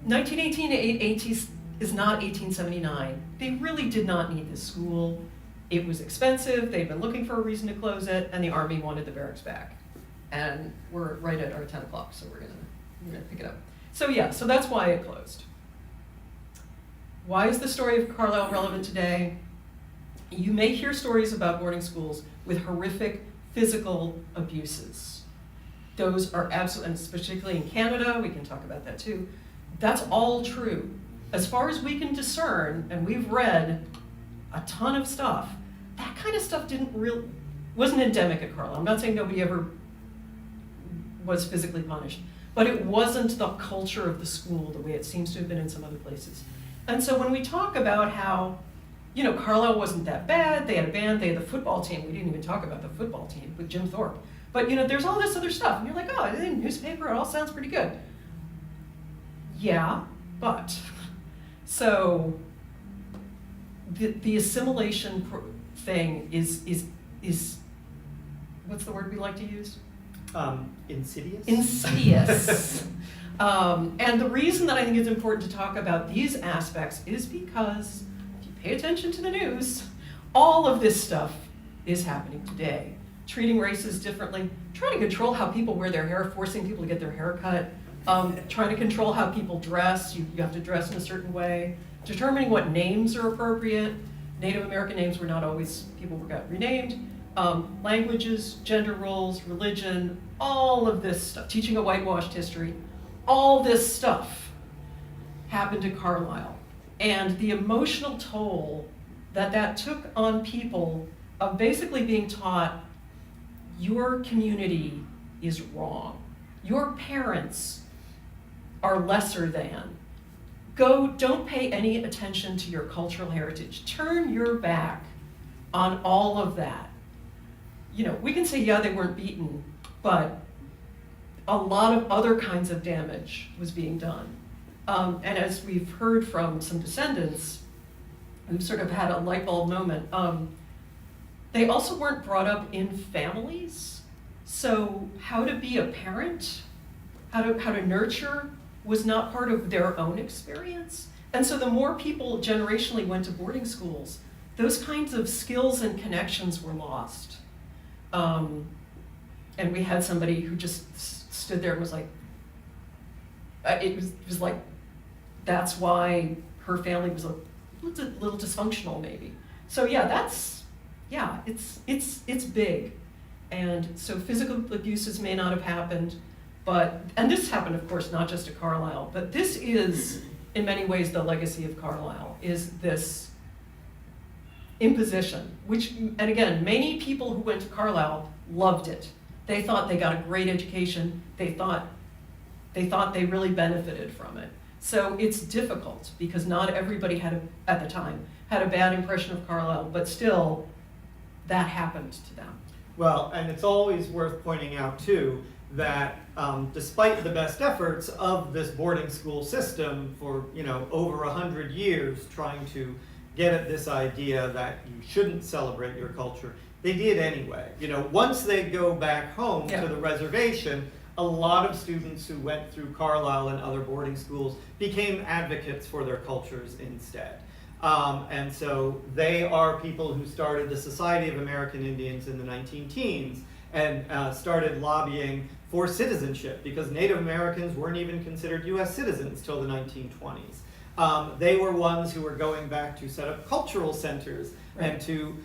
1918 is not 1879. They really did not need this school. It was expensive, they'd been looking for a reason to close it, and the Army wanted the barracks back. And we're right at our 10 o'clock, so we're gonna pick it up. So yeah, so that's why it closed. Why is the story of Carlisle relevant today? You may hear stories about boarding schools with horrific physical abuses. Those are absolutely, and particularly in Canada, we can talk about that too. That's all true. As far as we can discern, and we've read a ton of stuff, that kind of stuff wasn't endemic at Carlisle. I'm not saying nobody ever was physically punished, but it wasn't the culture of the school the way it seems to have been in some other places. And so when we talk about how, you know, Carlisle wasn't that bad, they had a band, they had the football team, we didn't even talk about the football team with Jim Thorpe. But you know, there's all this other stuff, and you're like, oh, in the newspaper, it all sounds pretty good. Yeah, but, so, the assimilation thing is, what's the word we like to use? Insidious? Insidious. And the reason that I think it's important to talk about these aspects is because if you pay attention to the news, all of this stuff is happening today. Treating races differently, trying to control how people wear their hair, forcing people to get their hair cut, trying to control how people dress, you have to dress in a certain way, determining what names are appropriate. Native American names were not always, people got renamed. Languages, gender roles, religion, all of this stuff, teaching a whitewashed history, all this stuff happened to Carlisle. And the emotional toll that took on people of basically being taught, your community is wrong. Your parents are lesser than. Don't pay any attention to your cultural heritage. Turn your back on all of that. You know, we can say, yeah, they weren't beaten, but a lot of other kinds of damage was being done. And as we've heard from some descendants who've sort of had a light bulb moment, they also weren't brought up in families. So how to be a parent, how to nurture was not part of their own experience. And so the more people generationally went to boarding schools, those kinds of skills and connections were lost. And we had somebody who just stood there and was like, it was like, that's why her family was a little dysfunctional maybe. So yeah, it's big. And so physical abuses may not have happened, and this happened, of course, not just at Carlisle, but this is, in many ways, the legacy of Carlisle, is this imposition, which, and again, many people who went to Carlisle loved it. They thought they got a great education. They thought they really benefited from it. So it's difficult because not everybody at the time, had a bad impression of Carlisle, but still, that happened to them. Well, and it's always worth pointing out too, that despite the best efforts of this boarding school system for, you know, over 100 years trying to get at this idea that you shouldn't celebrate your culture, they did anyway. You know, once they go back home to the reservation, a lot of students who went through Carlisle and other boarding schools became advocates for their cultures instead. And so they are people who started the Society of American Indians in the 19-teens and started lobbying for citizenship because Native Americans weren't even considered US citizens till the 1920s. They were ones who were going back to set up cultural centers and to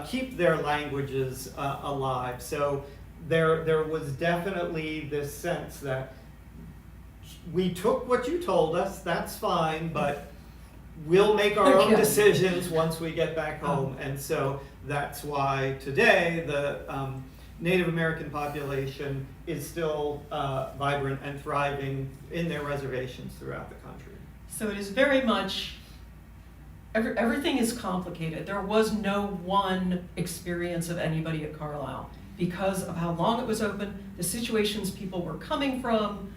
keep their languages alive. So there was definitely this sense that we took what you told us, that's fine, but we'll make our own decisions once we get back home. And so that's why today Native American population is still vibrant and thriving in their reservations throughout the country. So it is very much, everything is complicated. There was no one experience of anybody at Carlisle because of how long it was open, the situations people were coming from.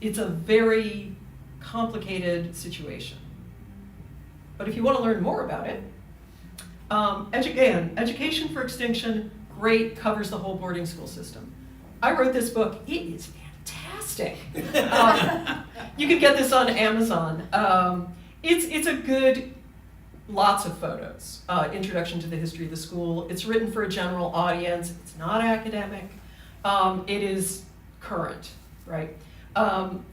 It's a very complicated situation. But if you want to learn more about it, Education for Extinction, great, covers the whole boarding school system. I wrote this book, it is fantastic. You can get this on Amazon. It's a good, lots of photos, introduction to the history of the school. It's written for a general audience, it's not academic, it is current, right?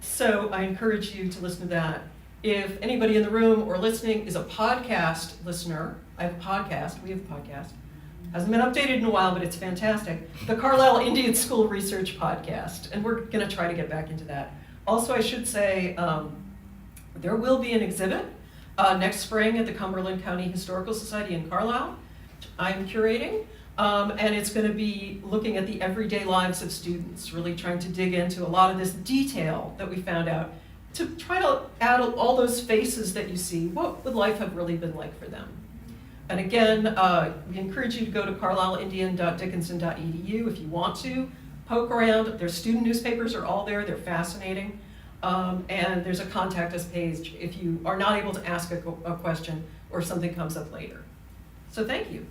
So I encourage you to listen to that. If anybody in the room or listening is a podcast listener, I have a podcast, we have a podcast. Hasn't been updated in a while, but it's fantastic. The Carlisle Indian School Research Podcast, and we're gonna try to get back into that. Also, I should say, there will be an exhibit next spring at the Cumberland County Historical Society in Carlisle. I'm curating, and it's gonna be looking at the everyday lives of students, really trying to dig into a lot of this detail that we found out to try to add all those faces that you see. What would life have really been like for them? And again, we encourage you to go to carlisleiindian.dickinson.edu if you want to poke around. Their student newspapers are all there, they're fascinating. And there's a contact us page if you are not able to ask a question or something comes up later. So thank you.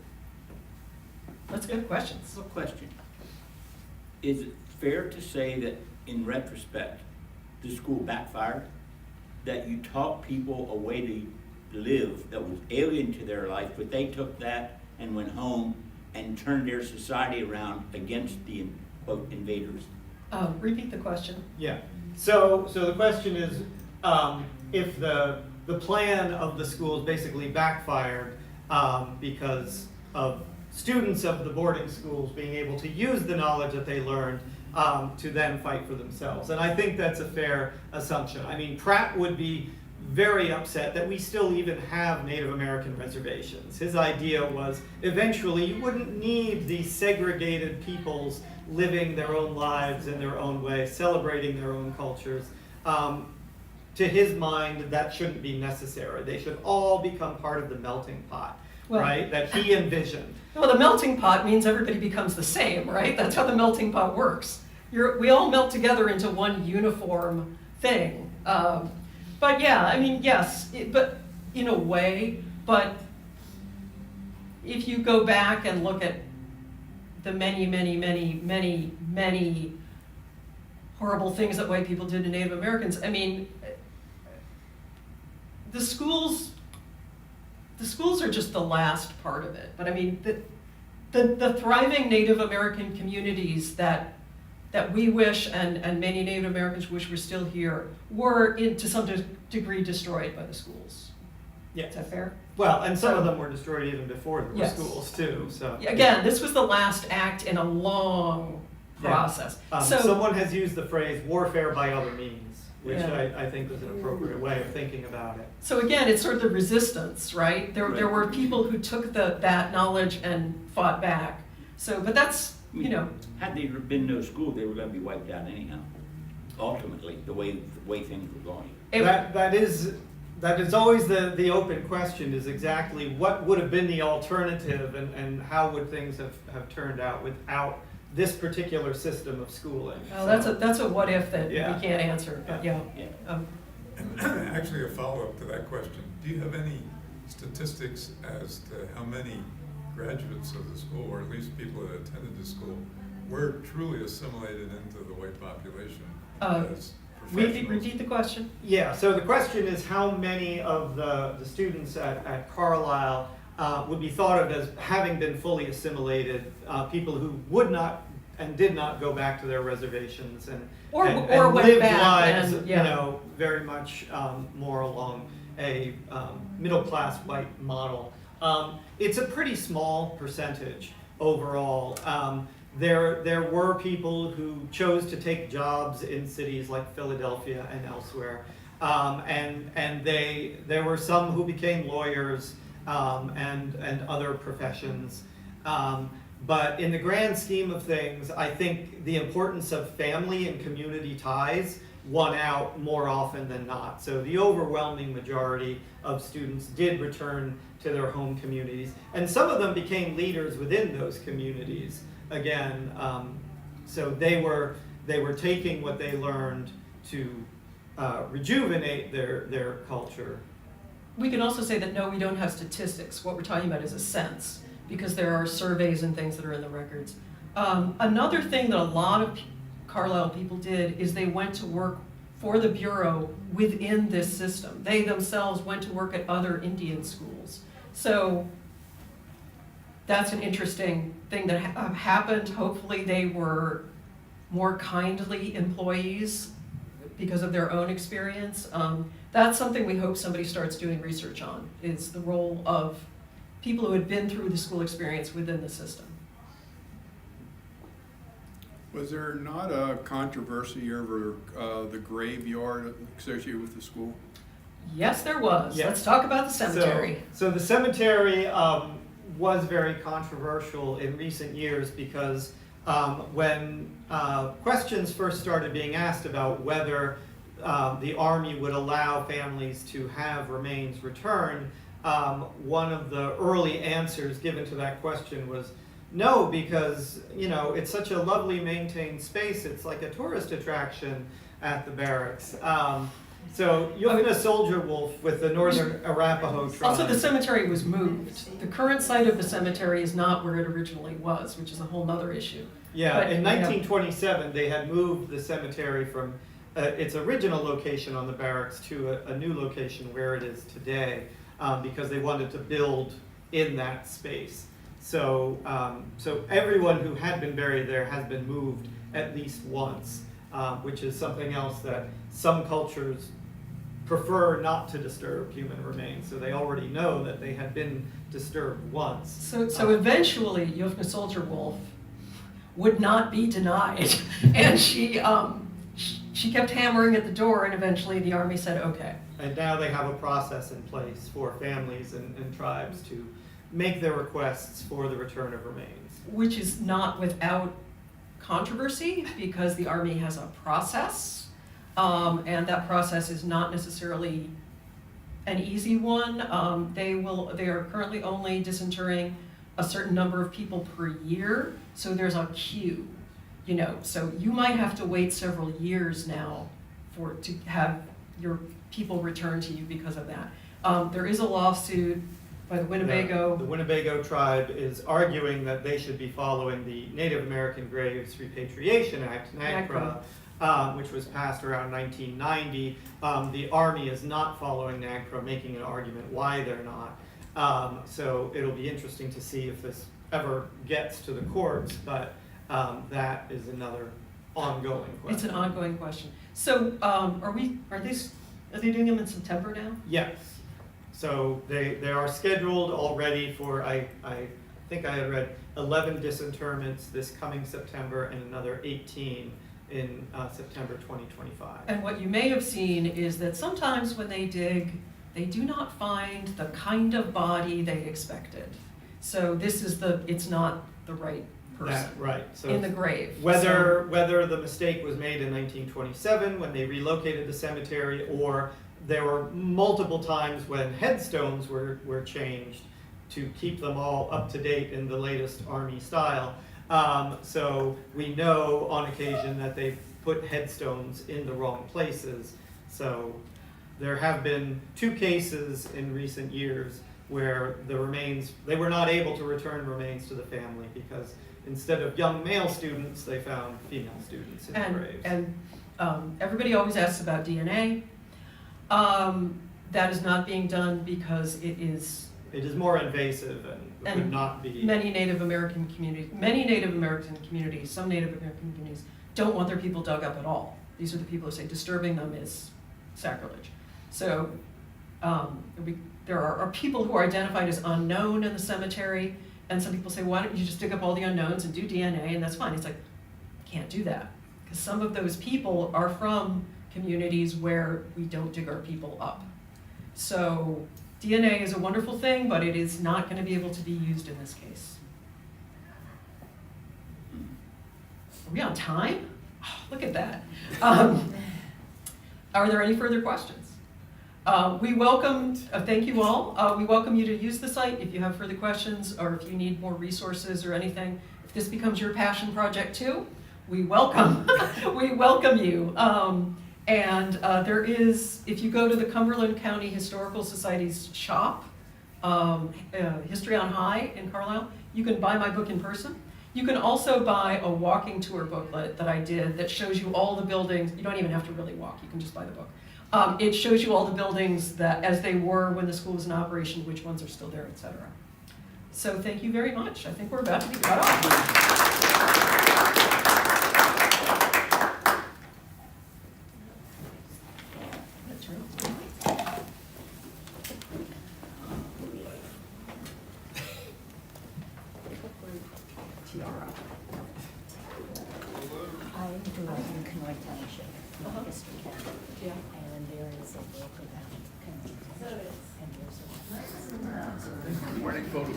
Let's go to questions. So question, is it fair to say that in retrospect, the school backfired? That you taught people a way to live that was alien to their life, but they took that and went home and turned their society around against the, quote, invaders? Repeat the question. Yeah. So the question is, if the plan of the schools basically backfired because of students of the boarding schools being able to use the knowledge that they learned to then fight for themselves. And I think that's a fair assumption. I mean, Pratt would be very upset that we still even have Native American reservations. His idea was eventually you wouldn't need these segregated peoples living their own lives in their own way, celebrating their own cultures. To his mind, that shouldn't be necessary. They should all become part of the melting pot, right, that he envisioned. Well, the melting pot means everybody becomes the same, right? That's how the melting pot works. We all melt together into one uniform thing. But yeah, I mean, yes, but in a way, but if you go back and look at the many horrible things that white people did to Native Americans, I mean, the schools are just the last part of it. But I mean, the thriving Native American communities that we wish and many Native Americans wish were still here were to some degree destroyed by the schools. Yeah. Is that fair? Well, and some of them were destroyed even before there were Yes. schools too. So Again, this was the last act in a long process. So someone has used the phrase warfare by other means, which Yeah. I think was an appropriate way of thinking about it. So again, it's sort of the resistance, right? There were people who took that knowledge and fought back. So, but that's, you know. Had there been no school, they were gonna be wiped out anyhow, ultimately, the way things were going. That is always the open question, is exactly what would have been the alternative and how would things have turned out without this particular system of schooling. That's a what if that we Yeah. can't answer, but yeah. And actually, a follow-up to that question, do you have any statistics as to how many graduates of the school, or at least people that attended the school, were truly assimilated into the white population as professionals? Repeat the question. Yeah, so the question is how many of the students at Carlisle would be thought of as having been fully assimilated, people who would not and did not go back to their reservations and went lived back lives, and, yeah. you know, very much more along a middle-class white model. It's a pretty small percentage overall. There were people who chose to take jobs in cities like Philadelphia and elsewhere, and there were some who became lawyers and other professions. But in the grand scheme of things, I think the importance of family and community ties won out more often than not. So the overwhelming majority of students did return to their home communities, and some of them became leaders within those communities. Again, so they were taking what they learned to rejuvenate their culture. We can also say that no, we don't have statistics. What we're talking about is a sense, because there are surveys and things that are in the records. Another thing that a lot of Carlisle people did is they went to work for the Bureau within this system. They themselves went to work at other Indian schools. So that's an interesting thing that happened. Hopefully they were more kindly employees because of their own experience. That's something we hope somebody starts doing research on, is the role of people who had been through the school experience within the system. Was there not a controversy over the graveyard associated with the school? Yes, there was. Yes. Let's talk about the cemetery. So the cemetery was very controversial in recent years because when questions first started being asked about whether the Army would allow families to have remains returned, one of the early answers given to that question was no, because it's such a lovely maintained space. It's like a tourist attraction at the barracks. So you have a soldier wolf with the Northern Arapaho tribe. Also, the cemetery was moved. The current site of the cemetery is not where it originally was, which is a whole other issue. Yeah, But, in you know, 1927, they had moved the cemetery from its original location on the barracks to a new location where it is today, because they wanted to build in that space. So, so everyone who had been buried there has been moved at least once, which is something else that some cultures prefer not to disturb human remains. So they already know that they had been disturbed once. So eventually, Yofna Soldier Wolf would not be denied, and she kept hammering at the door, and eventually the Army said, okay. And now they have a process in place for families and tribes to make their requests for the return of remains. Which is not without controversy, because the Army has a process, and that process is not necessarily an easy one. They are currently only disinterring a certain number of people per year, so there's a queue, so you might have to wait several years now to have your people returned to you because of that. There is a lawsuit by the Winnebago. The Winnebago tribe is arguing that they should be following the Native American Graves Repatriation Act, NAGPRA, which was passed around 1990. The Army is not following NAGPRA, making an argument why they're not. So it'll be interesting to see if this ever gets to the courts, but that is another ongoing question. It's an ongoing question. So are they doing them in September now? Yes. So they are scheduled already for, I think I had read 11 disinterments this coming September and another 18 in September 2025. And what you may have seen is that sometimes when they dig, they do not find the kind of body they expected. So it's not the right person Right. So in the grave. whether the mistake was made in 1927 when they relocated the cemetery, or there were multiple times when headstones were changed to keep them all up to date in the latest Army style. So we know on occasion that they've put headstones in the wrong places. So there have been 2 cases in recent years where they were not able to return remains to the family because instead of young male students, they found female students in the graves. And everybody always asks about DNA. That is not being done because it is more invasive and would not be. Many Native American communities, some Native American communities don't want their people dug up at all. These are the people who say disturbing them is sacrilege. So there are people who are identified as unknown in the cemetery, and some people say, why don't you just dig up all the unknowns and do DNA, and that's fine. It's like, can't do that, because some of those people are from communities where we don't dig our people up. So DNA is a wonderful thing, but it is not going to be able to be used in this case. we on time? Oh, look at that. Are there any further questions? We welcome, thank you all. We welcome you to use the site if you have further questions or if you need more resources or anything. If this becomes your passion project too, we welcome, we welcome you. There is, if you go to the Cumberland County Historical Society's shop, History on High in Carlisle, you can buy my book in person. You can also buy a walking tour booklet that I did that shows you all the buildings. You don't even have to really walk, you can just buy the book. It shows you all the buildings that as they were when the school was in operation, which ones are still there, et cetera. So thank you very much. I think we're about to be cut off. That's right. Tiara. I grew up in Kenoi Township, Uh-huh. history town, Yeah. and there is a book about Kenoi. And there's a. Morning, folks.